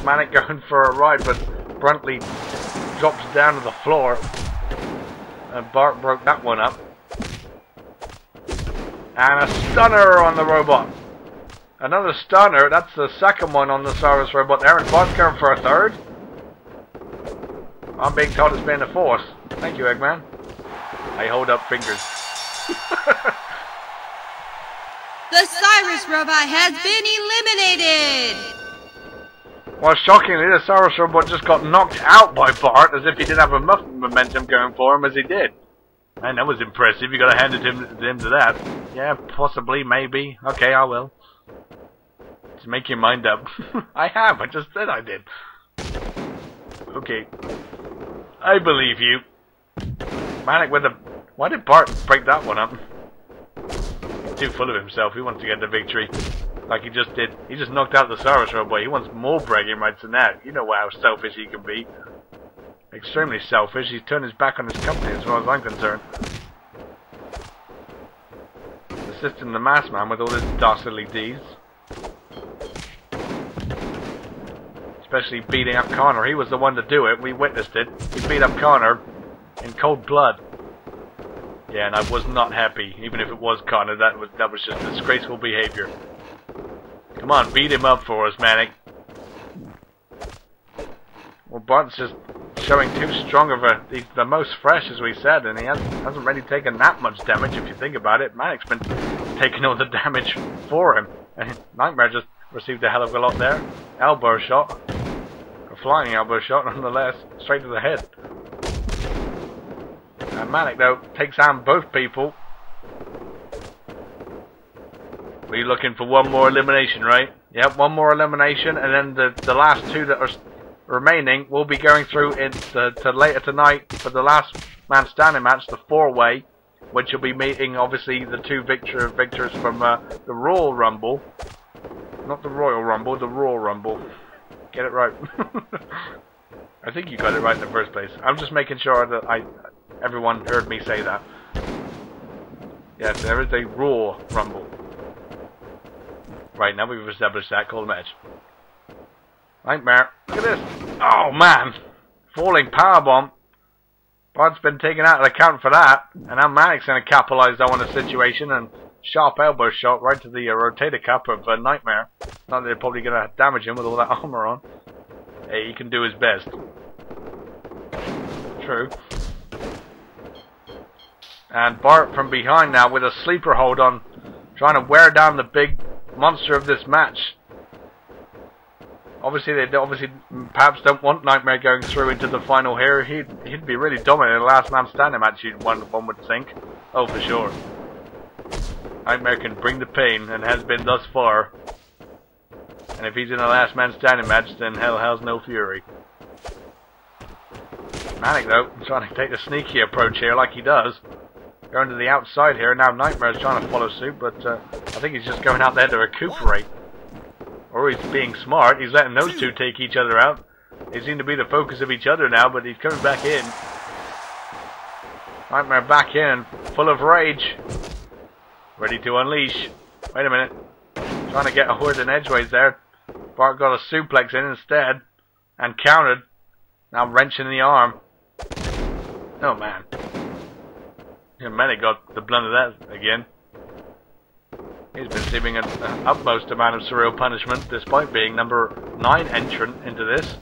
Manic going for a ride, but Bruntley drops down to the floor. And Bart broke that one up. And a stunner on the robot. Another stunner. That's the second one on the Cyrus robot there. And Bart's going for a third. I'm being told it's been a fourth. Thank you, Eggman. I hold up fingers. The Cyrus robot has been eliminated! Well, shockingly, the Cyrus robot just got knocked out by Bart as if he didn't have enough momentum going for him as he did. And that was impressive. You got to hand it to him to that. Yeah, possibly, maybe. Okay, I will. Just make your mind up. I have. I just said I did. Okay. I believe you. Manic with the... Why did Bart break that one up? He's too full of himself. He wants to get the victory. Like he just did. He just knocked out the Cyrus robot. He wants more bragging rights than that. You know how selfish he can be. Extremely selfish. He's turned his back on his company as far as I'm concerned. Assisting the mass man with all his dastardly deeds. Especially beating up Connor. He was the one to do it. We witnessed it. He beat up Connor in cold blood. Yeah, and I was not happy. Even if it was Connor, that was just disgraceful behavior. Come on, beat him up for us, Manic. Well, Bart's just showing too strong of a... He's the most fresh, as we said, and he hasn't really taken that much damage, if you think about it. Manic's been taking all the damage for him. And Nightmare just received a hell of a lot there. Elbow shot. A flying elbow shot, nonetheless. Straight to the head. And Manic, though, takes on both people. We're looking for one more elimination, right? Yep, one more elimination, and then the last two that are remaining will be going through to later tonight for the last man standing match, the 4-way, which will be meeting, obviously, the two victors from the Royal Rumble. Not the Royal Rumble, the Royal Rumble. Get it right. I think you got it right in the first place. I'm just making sure that everyone heard me say that. Yes, there is a Royal Rumble. Right, now we've established that. Call the match. Nightmare. Look at this. Oh, man. Falling powerbomb. Bart's been taken out of account for that. And now Manic's going to capitalise on the situation and sharp elbow shot right to the rotator cuff of Nightmare. Not that they're probably going to damage him with all that armour on. Hey, he can do his best. True. And Bart from behind now with a sleeper hold on, trying to wear down the big monster of this match. Obviously, they perhaps don't want Nightmare going through into the final here. He'd be really dominant in the last man standing match. One would think. Oh, for sure. Nightmare can bring the pain and has been thus far. And if he's in the last man standing match, then hell has no fury. Manic though, trying to take a sneaky approach here, like he does. Going to the outside here. Now Nightmare's trying to follow suit, but I think he's just going out there to recuperate. Or he's being smart. He's letting those two take each other out. They seem to be the focus of each other now, but he's coming back in. Nightmare back in, full of rage. Ready to unleash. Wait a minute. Trying to get a Horde and Edgeways there. Bart got a suplex in instead. And countered. Now wrenching the arm. Oh man. Yeah, Manic got the blunt of that again. He's been receiving an utmost amount of surreal punishment despite being number 9 entrant into this.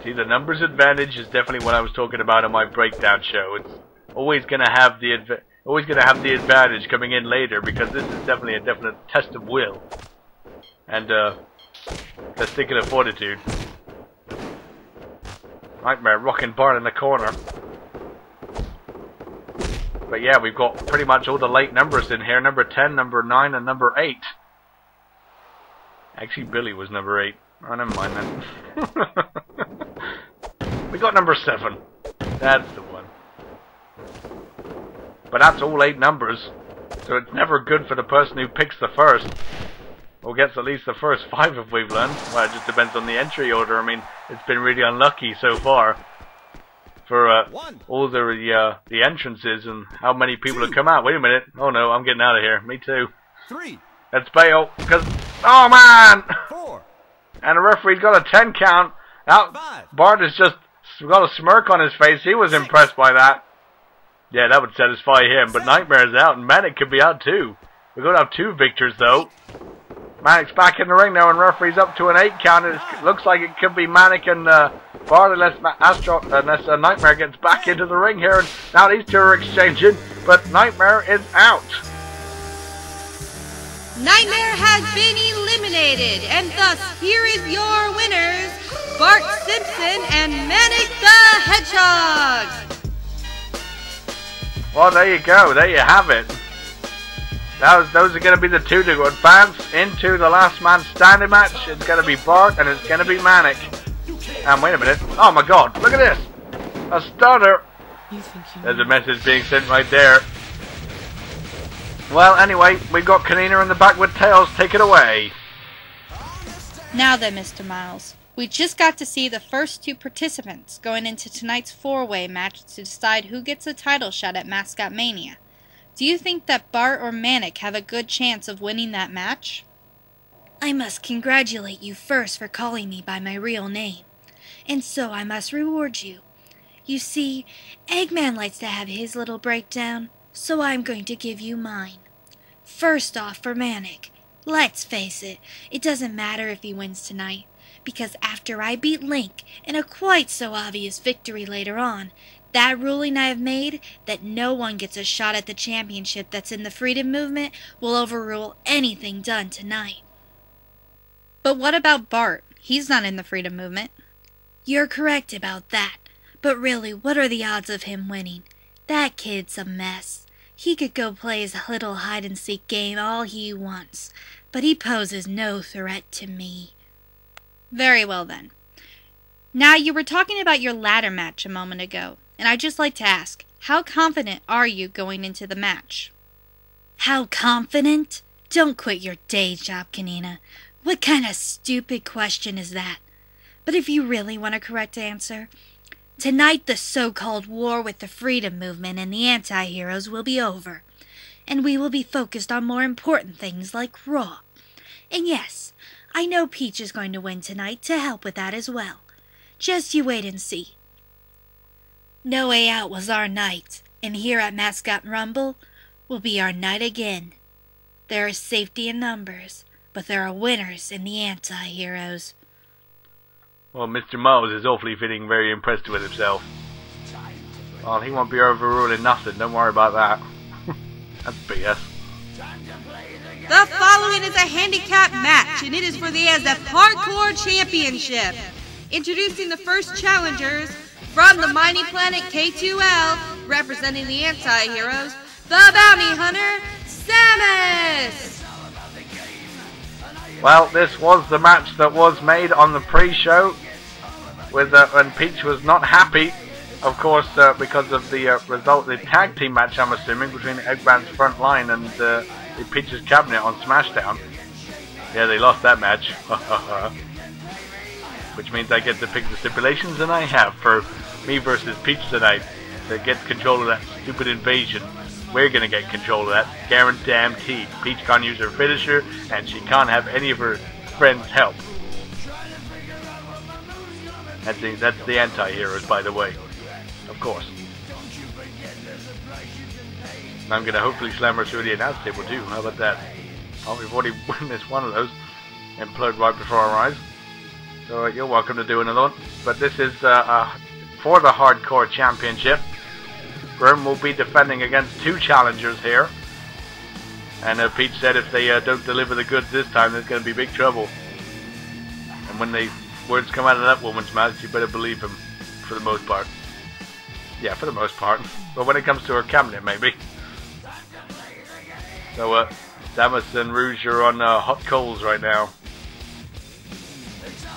See, the numbers advantage is definitely what I was talking about on my breakdown show. It's always going to have the advantage coming in later because this is definitely a definite test of will and testicular fortitude. Nightmare rocking Bart in the corner. But yeah, we've got pretty much all the late numbers in here. Number 10, number 9, and number 8. Actually, Billy was number 8. Oh, never mind then. We got number 7. That's the one. But that's all 8 numbers. So it's never good for the person who picks the first. Or gets at least the first 5 if we've learned. Well, it just depends on the entry order. I mean, it's been really unlucky so far. For all the entrances and how many people have come out. Wait a minute. Oh no, I'm getting out of here. Me too. 3. Let's bail, because, oh man! 4. And the referee's got a 10 count. Now, 5. Bart has just got a smirk on his face. He was 6. impressed by that. Yeah, that would satisfy him. But 7. Nightmare's out, and Manic could be out too. We're going to have 2 victors, though. Manic's back in the ring now, and referee's up to an 8 count. It looks like it could be Manic and Bart unless Nightmare gets back into the ring here. And now these two are exchanging, but Nightmare is out. Nightmare has been eliminated, and thus here is your winners, Bart Simpson and Manic the Hedgehog. Well, there you go. There you have it. Those are going to be the two to advance into the last man standing match. It's going to be Bart and it's going to be Manic. And wait a minute. Oh my god, look at this. A stunner. There's a message being sent right there. Well, anyway, we've got Kanina in the back with Tails. Take it away. Now then, Mr. Miles, we just got to see the first 2 participants going into tonight's 4-way match to decide who gets a title shot at Mascot Mania. Do you think that Bart or Manic have a good chance of winning that match? I must congratulate you first for calling me by my real name, and so I must reward you. You see, Eggman likes to have his little breakdown, so I'm going to give you mine. First off, for Manic, let's face it, it doesn't matter if he wins tonight, because after I beat Link in a quite so obvious victory later on, that ruling I have made, that no one gets a shot at the championship that's in the Freedom Movement, will overrule anything done tonight. But what about Bart? He's not in the Freedom Movement. You're correct about that, but really, what are the odds of him winning? That kid's a mess. He could go play his little hide-and-seek game all he wants, but he poses no threat to me. Very well then. Now, you were talking about your ladder match a moment ago, and I'd just like to ask, how confident are you going into the match? How confident? Don't quit your day job, Kanina. What kind of stupid question is that? But if you really want a correct answer, tonight the so-called war with the Freedom Movement and the anti-heroes will be over, and we will be focused on more important things like Raw. And yes, I know Peach is going to win tonight to help with that as well. Just you wait and see. No Way Out was our night, and here at Mascot Rumble will be our night again. There is safety in numbers, but there are winners in the anti-heroes. Well, Mr. Miles is awfully feeling very impressed with himself. Well, he won't be overruling nothing, don't worry about that. That's BS. The following is a handicap match, and it is for the ASF Hardcore Championship. Introducing the first challengers from the mighty planet K2L, representing the anti-heroes, the Bounty Hunter, Samus! Well, this was the match that was made on the pre-show, and Peach was not happy, of course, because of the result, the tag team match, I'm assuming, between Eggman's front line and the Peach's cabinet on Smashdown. Yeah, they lost that match. Which means I get to pick the stipulations, and I have for me versus Peach tonight to get control of that stupid invasion. We're gonna get control of that, guaranteed. Peach can't use her finisher, and she can't have any of her friends help. That's the anti-heroes, by the way, of course. I'm gonna hopefully slam her through the announce table too. How about that? Oh, we've already witnessed one of those implode right before our eyes. So you're welcome to do another one. But this is for the Hardcore Championship. Grim will be defending against 2 challengers here. And Peach said if they don't deliver the goods this time, there's going to be big trouble. And when the words come out of that woman's mouth, you better believe them, for the most part. Yeah, for the most part. But when it comes to her cabinet, maybe. So, Samus and Rouge are on hot coals right now.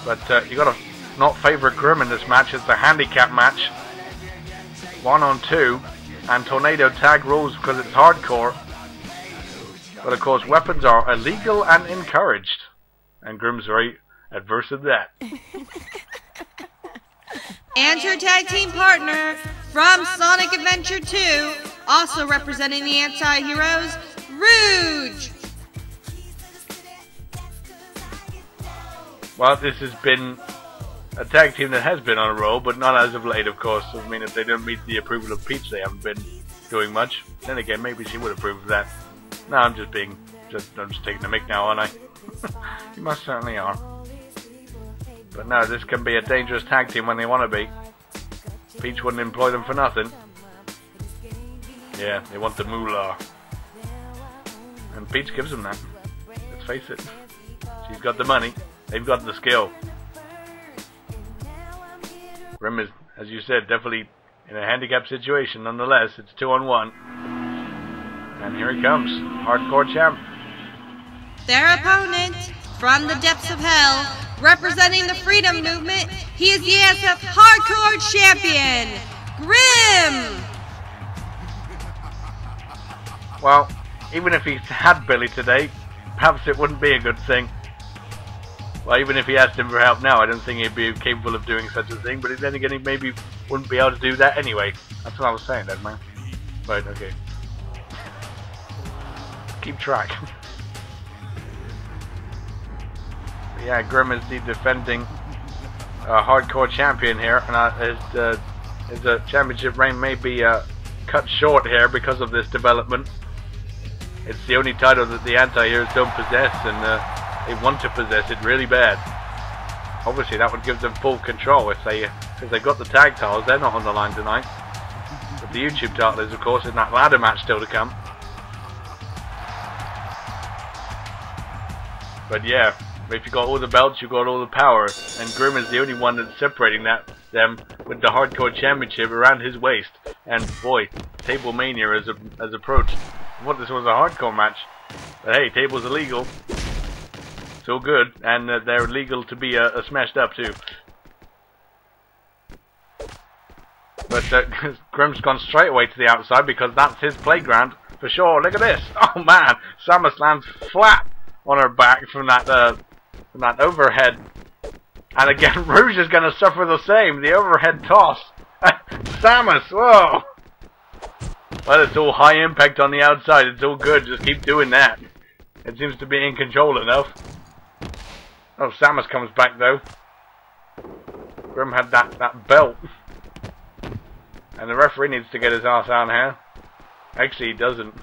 But you got to not favour Grim in this match. It's a handicap match. 1-on-2, and tornado tag rules because it's hardcore. But of course, weapons are illegal and encouraged, and Grim's very adverse of that. And your tag team partner from Sonic Adventure 2, also representing the anti-heroes, Rouge. Well, this has been a tag team that has been on a roll, but not as of late, of course. I mean, if they don't meet the approval of Peach, they haven't been doing much. Then again, maybe she would approve of that. No, I'm just taking the mick now, aren't I? You most certainly are. But no, this can be a dangerous tag team when they want to be. Peach wouldn't employ them for nothing. Yeah, they want the moolah. And Peach gives them that. Let's face it. She's got the money. They've got the skill. Grim is, as you said, definitely in a handicap situation nonetheless. It's 2-on-1. And here he comes. Hardcore champ. Their opponent, from the depths of hell, representing the freedom movement, he is the ASF Hardcore Champion, Grim! Well, even if he had Billy today, perhaps it wouldn't be a good thing. Well, even if he asked him for help now, I don't think he'd be capable of doing such a thing, but then again, he maybe wouldn't be able to do that anyway. That's what I was saying, that man. Right, okay. Keep track. Yeah, Grim is the defending hardcore champion here, and his championship reign may be cut short here because of this development. It's the only title that the anti-heroes don't possess, and they want to possess it really bad. Obviously, that would give them full control if they've got the tag titles. They're not on the line tonight. But the YouTube title is, of course, in that ladder match still to come. But yeah, if you've got all the belts, you've got all the power. And Grim is the only one that's separating them with the Hardcore Championship around his waist. And boy, Table Mania has approached. What, this was a hardcore match? But hey, tables are legal. It's all good, and they're legal to be smashed up too. But Grim's gone straight away to the outside because that's his playground for sure. Look at this! Oh man, Samus lands flat on her back from that overhead, and again Rouge is going to suffer the same. The overhead toss. Samus, whoa! Well, it's all high impact on the outside. It's all good. Just keep doing that. It seems to be in control enough. Oh, Samus comes back though. Grim had that belt. And the referee needs to get his ass out here. Actually, he doesn't.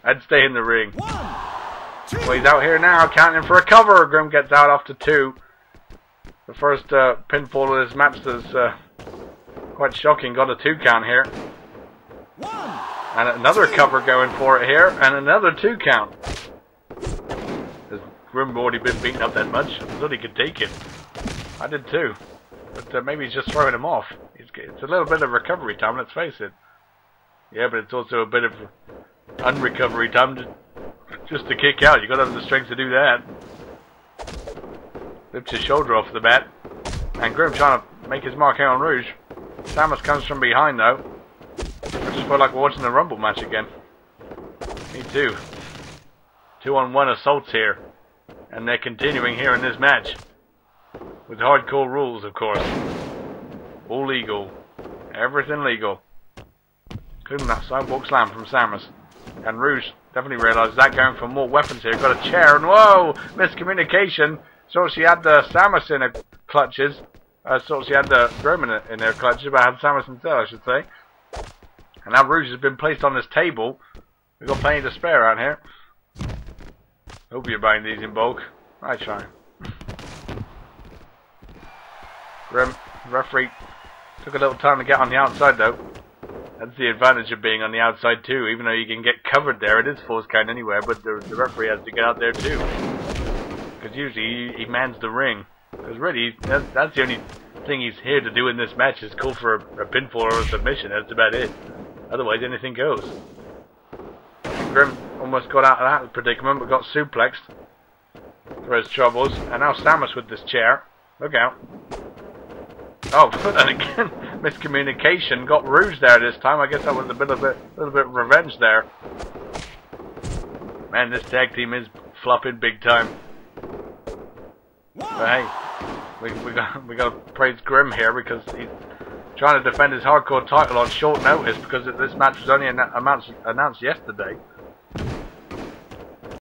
I'd stay in the ring. Well, he's out here now, counting for a cover. Grim gets out after 2. The first pinfall of this match is quite shocking. Got a 2 count here. And another cover going for it here, and another 2 count. Has Grim already been beaten up that much? I thought he could take it. I did too. But maybe he's just throwing him off. It's a little bit of recovery time, let's face it. Yeah, but it's also a bit of unrecovery time just to kick out. You've got to have the strength to do that. Flips his shoulder off the bat. And Grim trying to make his mark here on Rouge. Samus comes from behind though. I just feel like we're watching the Rumble match again. Me too. 2-on-1 assaults here. And they're continuing here in this match. With hardcore rules, of course. All legal. Everything legal. Including that sidewalk slam from Samus. And Rouge definitely realised that, going for more weapons here. Got a chair, and whoa! Miscommunication. So she had the Samus in her clutches. So she had the Grim in her clutches, but had Samus instead, I should say. And now Rouge has been placed on this table. We've got plenty to spare around here. Hope you're buying these in bulk. I try. Grim, referee, took a little time to get on the outside though. That's the advantage of being on the outside too. Even though you can get covered there, it is false count anywhere, but the referee has to get out there too. Because usually he mans the ring. Because really, that's the only thing he's here to do in this match, is call for a pinfall or a submission. That's about it. Otherwise, anything goes. Grim almost got out of that predicament, but got suplexed for his troubles. And now Samus with this chair. Look out. Oh, and again, miscommunication. Got Rouge there this time. I guess that was a little bit of revenge there. Man, this tag team is flopping big time. But hey, we got to praise Grim here, because he's trying to defend his hardcore title on short notice, because this match was only announced yesterday.